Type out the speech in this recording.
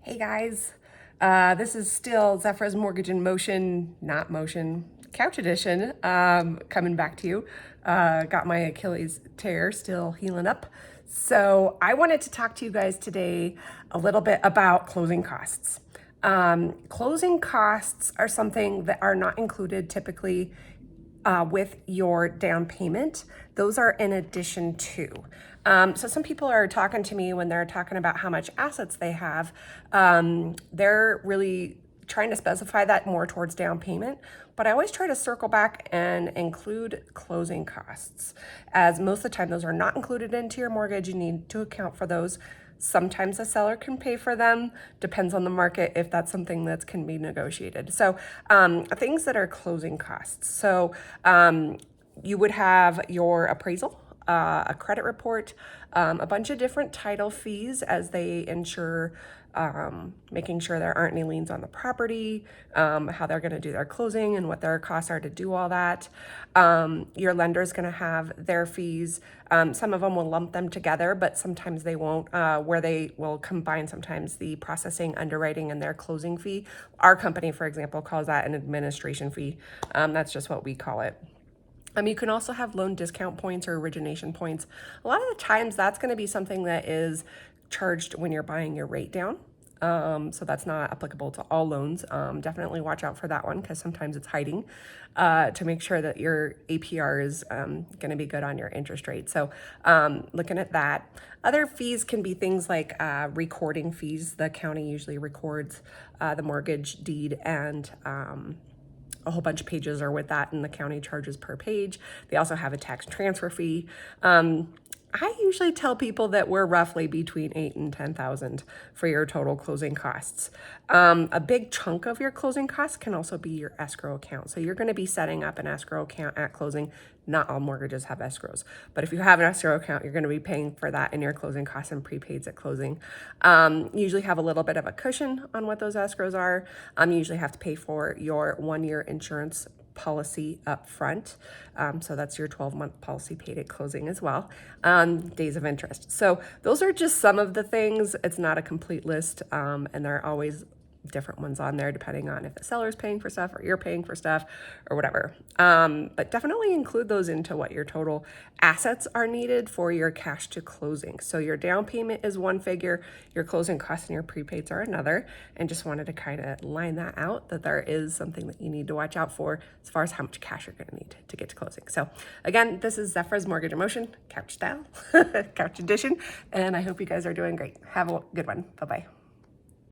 Hey guys, this is still Zephyr's Mortgage in Motion, not motion, couch edition, coming back to you. Got my Achilles tear still healing up. So I wanted to talk to you guys today a little bit about closing costs. Closing costs are something that are not included typically with your down payment. Those are in addition to. So some people are talking to me when they're talking about how much assets they have. They're really trying to specify that more towards down payment, but I always try to circle back and include closing costs, as most of the time those are not included into your mortgage. You need to account for those. Sometimes the seller can pay for them, depends on the market if that's something that can be negotiated. So things that are closing costs. So you would have your appraisal, a credit report, a bunch of different title fees as they ensure making sure there aren't any liens on the property, how they're going to do their closing and what their costs are to do all that. Your lender is going to have their fees. Some of them will lump them together, but sometimes they won't, where they will combine sometimes the processing, underwriting, and their closing fee. Our company, for example, calls that an administration fee. That's just what we call it. You can also have loan discount points or origination points. A lot of the times that's going to be something that is charged when you're buying your rate down. So that's not applicable to all loans. Definitely watch out for that one because sometimes it's hiding to make sure that your APR is going to be good on your interest rate. So looking at that. Other fees can be things like recording fees. The county usually records the mortgage deed and a whole bunch of pages are with that, and the county charges per page. They also have a tax transfer fee. I usually tell people that we're roughly between 8,000 and 10,000 for your total closing costs. A big chunk of your closing costs can also be your escrow account. So you're going to be setting up an escrow account at closing. Not all mortgages have escrows, but if you have an escrow account, you're going to be paying for that in your closing costs and prepaids at closing. You usually have a little bit of a cushion on what those escrows are. You usually have to pay for your 1-year insurance policy up front. So that's your 12-month policy paid at closing as well. Days of interest. So those are just some of the things. It's not a complete list, and there are always different ones on there depending on if the seller's paying for stuff or you're paying for stuff or whatever. But definitely include those into what your total assets are needed for your cash to closing. So your down payment is one figure, your closing costs and your prepaids are another, and just wanted to kind of line that out, that there is something that you need to watch out for as far as how much cash you're going to need to get to closing. So again, this is Zephyr's Mortgage in Motion, couch style, couch edition, and I hope you guys are doing great. Have a good one. Bye-bye.